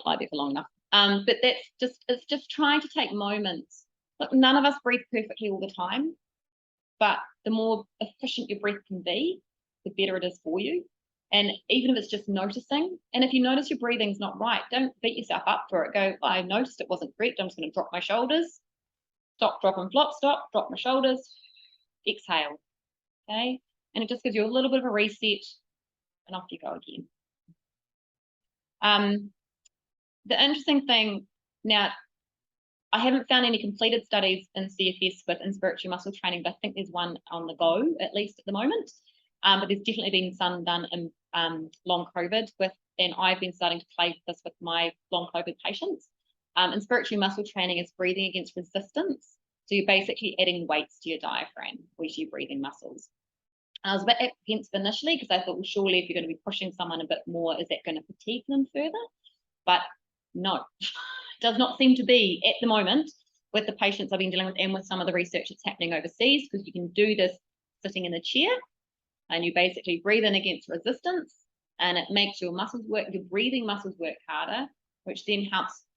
A: lie there for long enough. But it's just trying to take moments. Look, none of us breathe perfectly all the time, but the more efficient your breath can be, the better it is for you. And even if it's just noticing, and if you notice your breathing's not right, don't beat yourself up for it. Go, I noticed it wasn't correct. I'm just going to drop my shoulders. Stop, drop, and flop. Stop, drop my shoulders. Exhale. Okay, and it just gives you a little bit of a reset, and off you go again. The interesting thing now, I haven't found any completed studies in CFS with inspiratory muscle training, but I think there's one on the go, at least at the moment. But there's definitely been some done in long COVID and I've been starting to play this with my long COVID patients. Inspiratory muscle training is breathing against resistance. So you're basically adding weights to your diaphragm, which are your breathing muscles. And I was a bit apprehensive initially because I thought, well, surely if you're going to be pushing someone a bit more, is that going to fatigue them further? But no, does not seem to be at the moment with the patients I've been dealing with and with some of the research that's happening overseas, because you can do this sitting in a chair and you basically breathe in against resistance and it makes your muscles work, your breathing muscles work harder, which then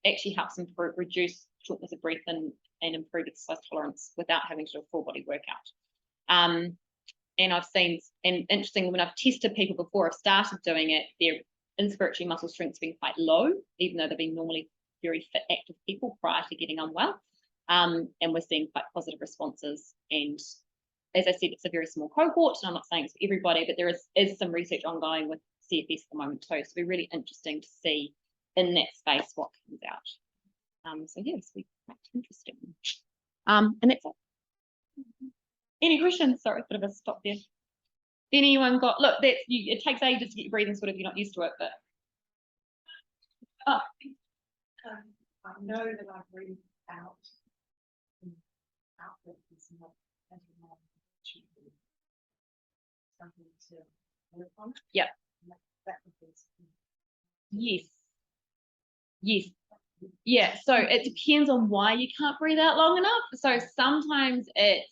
A: actually helps improve, reduce shortness of breath and improve exercise tolerance without having to do a full body workout. And I've seen, and interesting, when I've tested people before, I've started doing it, their inspiratory muscle strength's been quite low, even though they've been normally very fit, active people prior to getting unwell. And we're seeing quite positive responses. And as I said, it's a very small cohort, and I'm not saying it's for everybody, but there is some research ongoing with CFS at the moment too. So it'll be really interesting to see in that space what comes out. So yes, it'll be quite interesting. And that's it. Any questions? Sorry, a bit of a stop there. Anyone got, look, it takes ages to get your breathing sorted if you're not used to it, but.
B: I know that I breathe out. Is not something to work on.
A: Yeah. Yes. Yes. Yeah. So it depends on why you can't breathe out long enough. So sometimes it's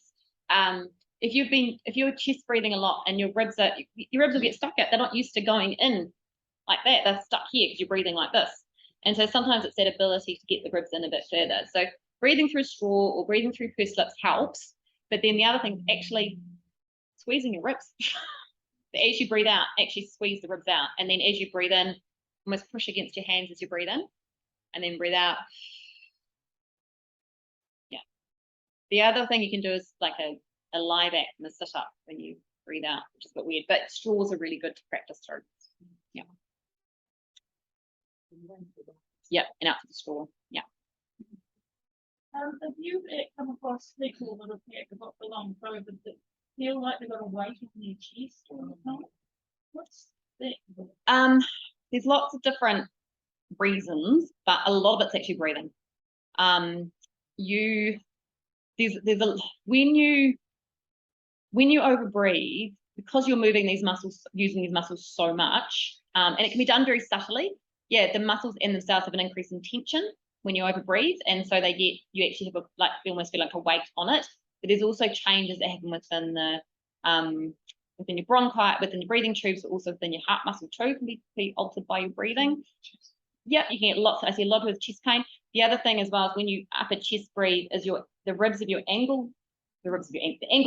A: if you're chest breathing a lot and your ribs will get stuck out. They're not used to going in like that. They're stuck here because you're breathing like this. And so sometimes it's that ability to get the ribs in a bit further. So breathing through straw or breathing through pursed lips helps. But then the other thing is actually squeezing your ribs. As you breathe out, actually squeeze the ribs out. And then as you breathe in, almost push against your hands as you breathe in. And then breathe out. Yeah. The other thing you can do is like a lie back and a sit up when you breathe out, which is a bit weird. But straws are really good to practice through. Yeah. Yeah, and out to the straw. Yeah.
B: Have you come across people that have got the long COVID that feel like they've got a weight on their chest all the time? What's that?
A: There's lots of different reasons, but a lot of it's actually breathing. When you overbreathe, because you're moving these muscles, using these muscles so much, and it can be done very subtly. Yeah, the muscles in themselves have an increase in tension when you overbreathe, and so you actually have you almost feel like a weight on it. But there's also changes that happen within your bronchi, within your breathing tubes, but also within your heart muscle too, can be altered by your breathing. Yeah, you can get lots. I see a lot with chest pain. The other thing as well is when you upper chest breathe, is the angle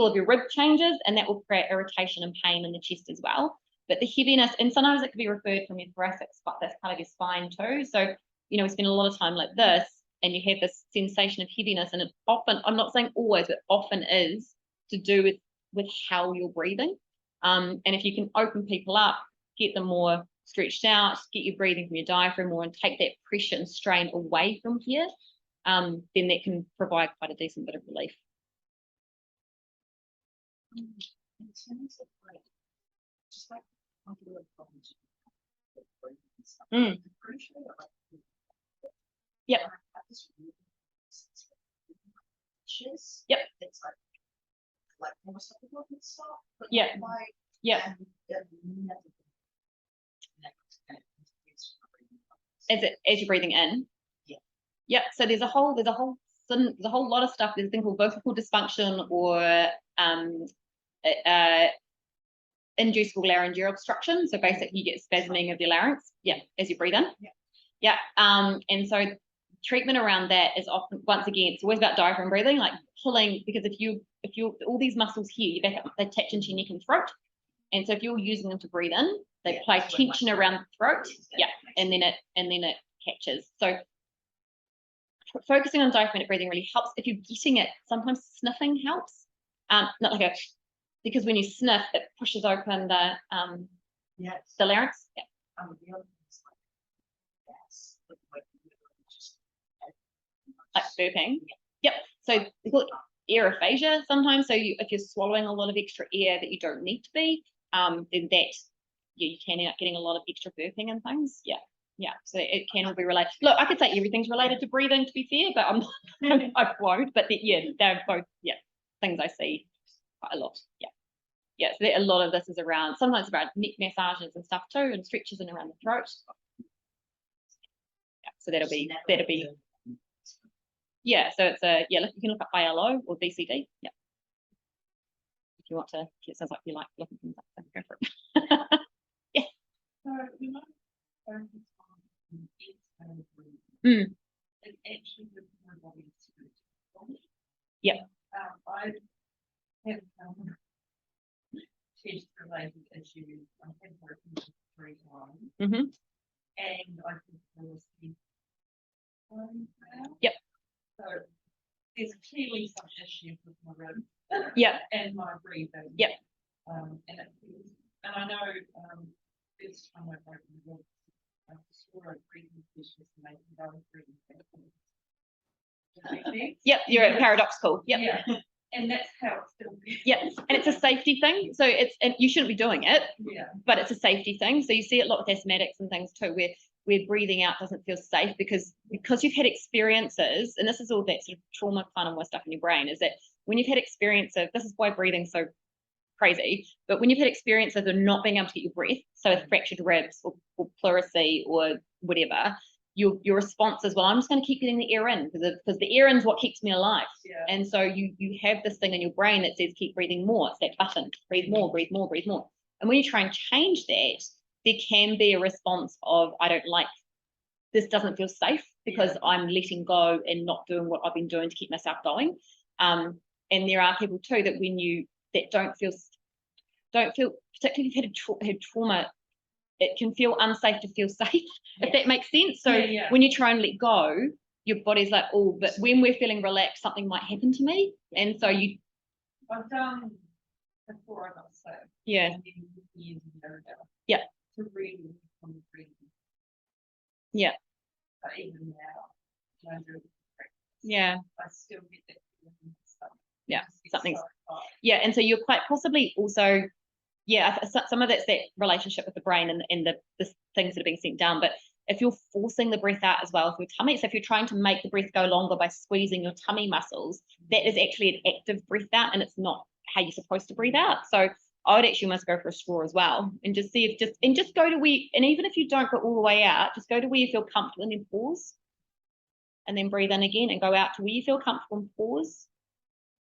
A: of your rib changes, and that will create irritation and pain in the chest as well. But the heaviness, and sometimes it can be referred from your thoracic spot, that's part of your spine too. So, we spend a lot of time like this, and you have this sensation of heaviness, and it often, I'm not saying always, but often is to do with how you're breathing. And if you can open people up, get them more stretched out, get your breathing from your diaphragm more, and take that pressure and strain away from here, then that can provide quite a decent bit of relief.
B: In terms of like, just like
A: Yep. Yep. It's like more stuff, but yeah. Yeah. As you're breathing in. Yeah. Yep. So there's a whole lot of stuff. There's a thing called vocal dysfunction or inducible laryngeal obstruction. So basically you get spasming of your larynx, as you breathe in. And so treatment around that is often, once again, it's always about diaphragm breathing, like pulling, because if you all these muscles here, you back up, they attach into your neck and throat. And so if you're using them to breathe in, they apply tension around the throat, and then it catches. So focusing on diaphragmatic breathing really helps. If you're getting it, sometimes sniffing helps. Not like because when you sniff, it pushes open the larynx. Like burping. Yep. So they call it aerophagia sometimes. So if you're swallowing a lot of extra air that you don't need to be, then that you can end up getting a lot of extra burping and things. So it can all be related. Look, I could say everything's related to breathing, to be fair, but I won't. But they're both things I see quite a lot. So a lot of this is around, sometimes around neck massages and stuff too, and stretches in around the throat. So that'll be so it's you can look up ILO or BCD. If you want to, it sounds like you like looking things up, so go for it.
B: So you know, it actually gives my body to I have chest related issues. I have broken 3 times. And I think there was so there's clearly some issues with my ribs. And my breathing. And I know this time I broke my ribs, I saw a breathing specialist and they can go breathing. You're at paradoxical. And that's how it's still.
A: And it's a safety thing. So and you shouldn't be doing it. But it's a safety thing. So you see it a lot with asthmatics and things too, where breathing out doesn't feel safe because you've had experiences, and this is all that sort of trauma kind of stuff in your brain, is that when you've had experience of, this is why breathing's so crazy, but when you've had experiences of not being able to get your breath, so with fractured ribs or pleurisy or whatever, your response is, well, I'm just going to keep getting the air in because the air in is what keeps me alive. And so you have this thing in your brain that says keep breathing more. It's that button, breathe more, breathe more, breathe more. And when you try and change that, there can be a response of, I don't like, this doesn't feel safe because I'm letting go and not doing what I've been doing to keep myself going. And there are people too that don't feel, particularly if you've had trauma, it can feel unsafe to feel safe, if that makes sense. So when you try and let go, your body's like, oh, but when we're feeling relaxed, something might happen to me. And so
B: I've done before I got sick.
A: Years ago.
B: To really from breathing. But even now, I still get that.
A: Something's and so you're quite possibly also some of that's that relationship with the brain and the things that are being sent down. But if you're forcing the breath out as well with your tummy, so if you're trying to make the breath go longer by squeezing your tummy muscles, that is actually an active breath out, and it's not how you're supposed to breathe out. So I would actually almost go for a straw as well, and just see if just go to where, and even if you don't go all the way out, just go to where you feel comfortable and then pause, and then breathe in again and go out to where you feel comfortable and pause.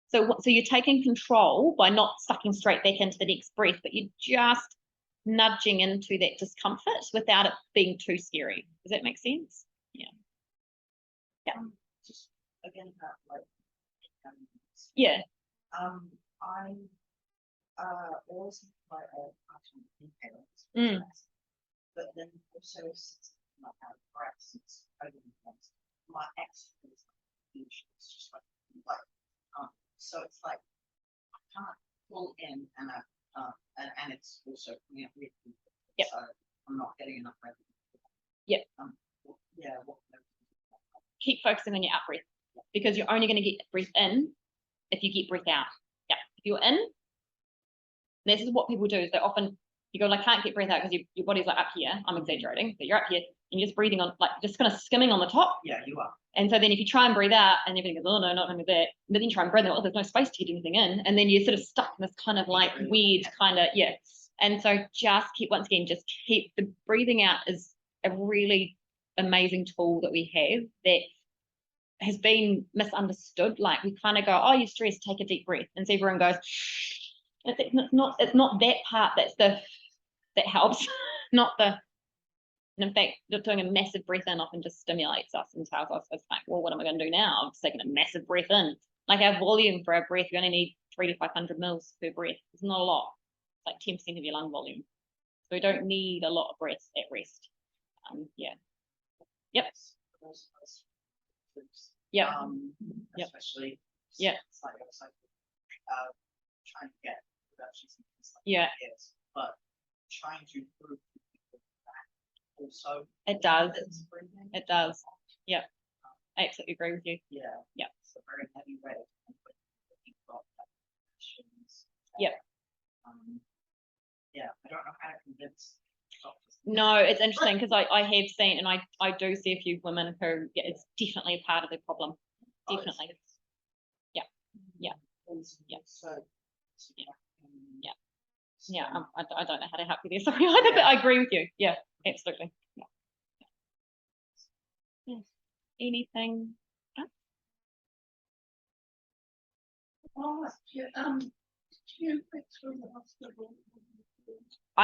A: So you're taking control by not sucking straight back into the next breath, but you're just nudging into that discomfort without it being too scary. Does that make sense?
B: Just again about like I always have my own parents, but then also since my parents over the place,
C: my ex is just like so it's like I can't pull in and it's also coming out weird.
A: Yep.
C: So I'm not getting enough breath.
A: Yep.
C: Yeah.
A: Keep focusing on your out breath, because you're only going to get breath in if you get breath out. Yeah. If you're in, this is what people do. Is they often you go, I can't get breath out because your body's like up here. I'm exaggerating, but you're up here and you're just breathing on, like just kind of skimming on the top.
C: Yeah, you are.
A: And so then if you try and breathe out and everything goes, oh no, not doing that, but then you try and breathe out, oh, there's no space to get anything in, and then you're sort of stuck in this kind of like weird kind of, yeah. And so just keep, once again, just keep the breathing out is a really amazing tool that we have that has been misunderstood. Like we kind of go, oh, you're stressed, take a deep breath, and so everyone goes, it's not that part that helps, not the. And in fact, doing a massive breath in often just stimulates us and tells us, it's like, well, what am I going to do now? I'm just taking a massive breath in. Like our volume for our breath, you only need 300 to 500 mils per breath. It's not a lot. It's like 10% of your lung volume. So we don't need a lot of breath at rest. Yeah. Yep. Yep. Yep.
C: Especially.
A: Yeah.
C: It's like trying to get productions and things like
A: yeah.
C: that. But trying to improve that also.
A: It does. It does. Yep. I absolutely agree with you.
C: Yeah.
A: Yeah.
C: It's a very heavy weight.
A: Yep.
C: Yeah, I don't know how to convince doctors.
A: No, it's interesting because I have seen, and I do see a few women who, yeah, it's definitely a part of the problem. Definitely. Yeah. Yeah. Yeah.
C: So,
A: yeah. Yeah. I don't know how to help you there, sorry either, but I agree with you. Yeah, absolutely. Yeah. Yeah. Anything else?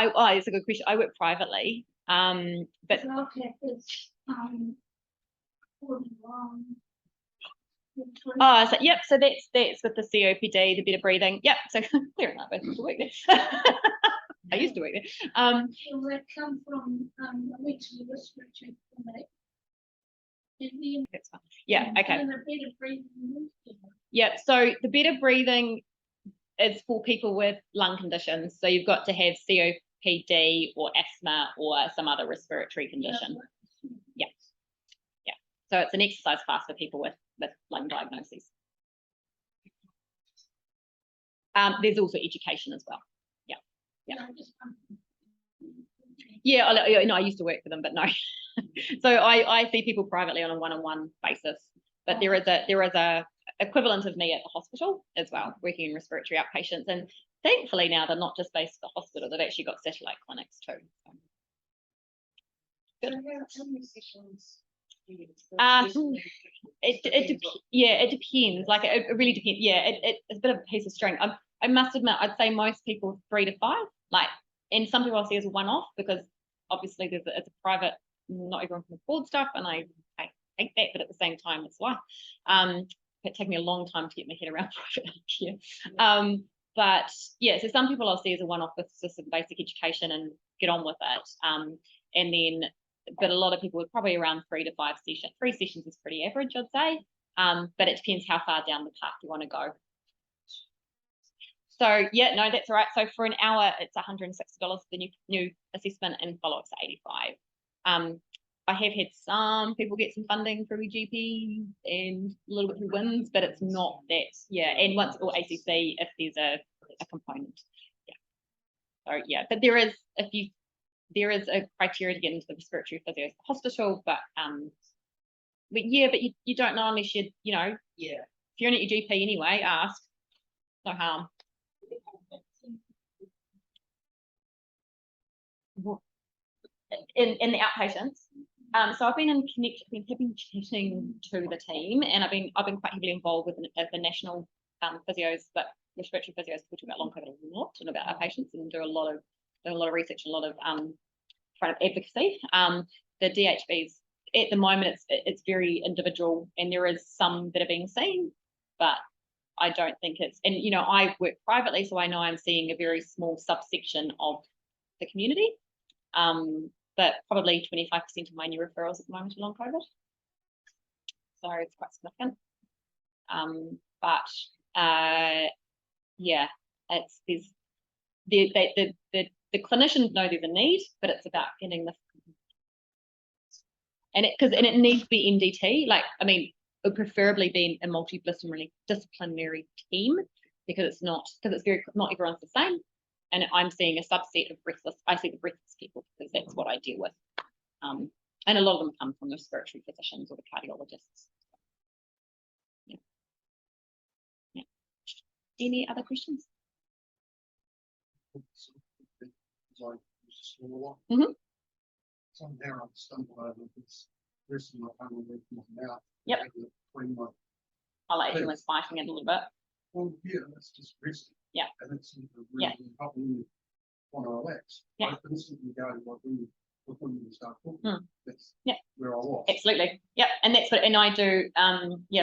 A: It's a good question. I work privately, but so yep, so that's with the COPD, the better breathing. Yep, so clear enough. I used to work there. I used to work there.
B: Will that come from which respiratory clinic?
A: That's fine. Yeah, okay.
B: And the better breathing.
A: Yeah, so the better breathing is for people with lung conditions. So you've got to have COPD or asthma or some other respiratory condition. Yeah. Yeah. So it's an exercise class for people with lung diagnoses. There's also education as well. Yeah. Yeah. Yeah, no, I used to work for them, but no. So I see people privately on a one-on-one basis, but there is a equivalent of me at the hospital as well, working in respiratory outpatients. And thankfully now they're not just based at the hospital, they've actually got satellite clinics too. So. Good.
C: How many sessions?
A: It depends. Like it really depends. Yeah, it's a bit of a piece of string. I must admit, I'd say most people 3 to 5. Like, and some people I see as a one-off because obviously it's a private. Not everyone can afford stuff, and I hate that, but at the same time, it's life. It took me a long time to get my head around private healthcare. But yeah, so some people I'll see as a one-off with just some basic education and get on with it. And then, but a lot of people are probably around 3 to 5 sessions. 3 sessions is pretty average, I'd say. But it depends how far down the path you want to go. So yeah, no, that's all right. So for an hour, it's $160 for the new assessment, and follow-ups are $85. I have had some people get some funding through GP and a little bit through WINS, but it's not that, yeah. And once, or ACC if there's a component, yeah. So yeah, but there is a criteria to get into the respiratory physio hospital, but yeah, but you don't know unless you know.
C: Yeah.
A: If you're in at your GP anyway, ask. No harm. In the outpatients. So I've been connecting to the team, and I've been quite heavily involved with the national physios, but respiratory physios talk about long COVID a lot and about outpatients, and do a lot of research, a lot of kind of advocacy. The DHBs at the moment it's very individual, and there is some that are being seen, but I don't think it's, and I work privately, so I know I'm seeing a very small subsection of the community. But probably 25% of my new referrals at the moment are long COVID. so it's quite significant. Yeah, it's the clinicians know there's a need, but it's about getting the and it needs to be MDT. Like, I mean, it would preferably be a multidisciplinary team, because it's not everyone's the same. And I'm seeing a subset of breathless. I see the breathless people because that's what I deal with. And a lot of them come from the respiratory physicians or the cardiologists. Yeah. Yeah. Any other questions? Mm-hmm.
D: Somehow I stumbled over this person I can't remember his mouth.
A: Yep. I'll let you fighting it a little bit.
D: Well, yeah, that's just resting.
A: Yeah.
D: And it's really helping you want to relax.
A: Yeah.
D: But this is regarding what we before you start talking. That's where I was.
A: Absolutely. Yep. And that's what, and I do,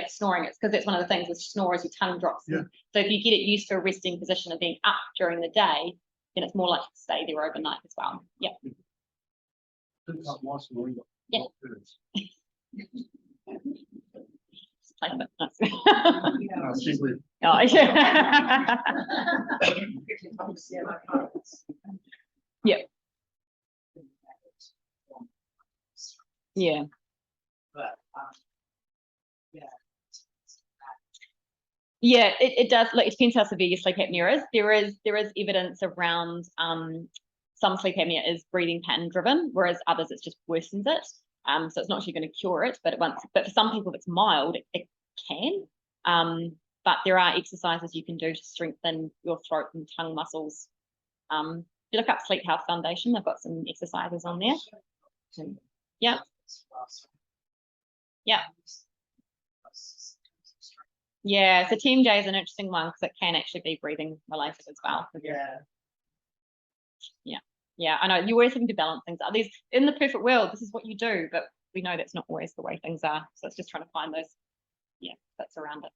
A: snoring. It's because that's one of the things with snorers, your tongue drops.
D: Yeah.
A: So if you get it used to a resting position of being up during the day, then it's more likely to stay there overnight as well. Yep.
D: It's not my snoring, but
A: Yeah.
D: not hers.
A: Play a bit.
D: No, she's with.
A: Oh, yeah. Yep. Yeah.
C: But
A: Yeah, it does. Like, it depends how severe your sleep apnea is. There is evidence around some sleep apnea is breathing pattern driven, whereas others it's just worsens it. So it's not actually going to cure it, but for some people if it's mild, it can. But there are exercises you can do to strengthen your throat and tongue muscles. If you look up Sleep Health Foundation, they've got some exercises on there. Yeah. Yeah. Yeah, so TMJ is an interesting one because it can actually be breathing related as well. Yeah, I know you always having to balance things out. These in the perfect world, this is what you do, but we know that's not always the way things are. So it's just trying to find those, bits around it.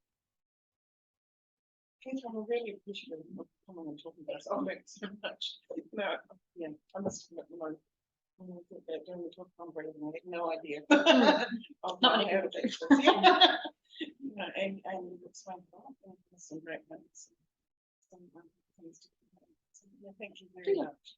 B: I'm really appreciative of coming and talking about this. Oh, thanks so much. No, yeah, I must admit, during the talk on breathing, I had no idea.
A: Not many people do.
B: And it's fun. Some great notes. Some things to. Yeah, thank you very much.